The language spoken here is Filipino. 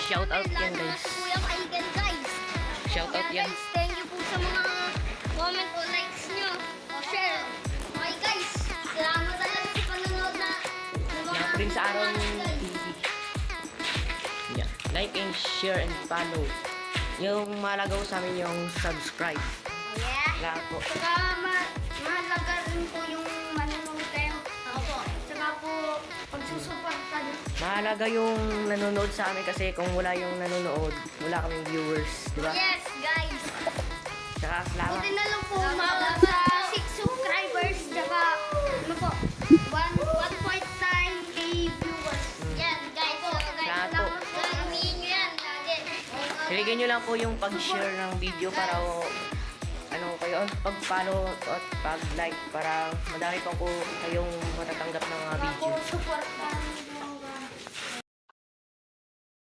Shout out yan, guys. Kuya Kaigan, guys. Shout out yan. Guys, thank you po sa mga comment o likes nyo. O share. Okay, guys. Salamat talaga sa panonood na. Yan po rin sa Aaron TV. Yan. Like and share and follow. Yung malagaw sa amin yung subscribe. Yeah. Lahat po. Saka mahalaga rin po yung manonood kayo. Opo. Saka po pagsusuporta nyo. Mahalaga yung nanonood sa amin kasi kung wala yung nanonood, wala kaming viewers, di ba? Yes, guys. Tsaka salamat. Buti na lang po umabot sa 6 subscribers. Saka ano po, 1.9k viewers. Yan, guys. Salamat po. Humihin nyo yan lagi. Siligyan nyo lang po yung pag-share ng video para ano kayo, pag-follow at pag-like para madami pa po kayong matatanggap ng mga video. Support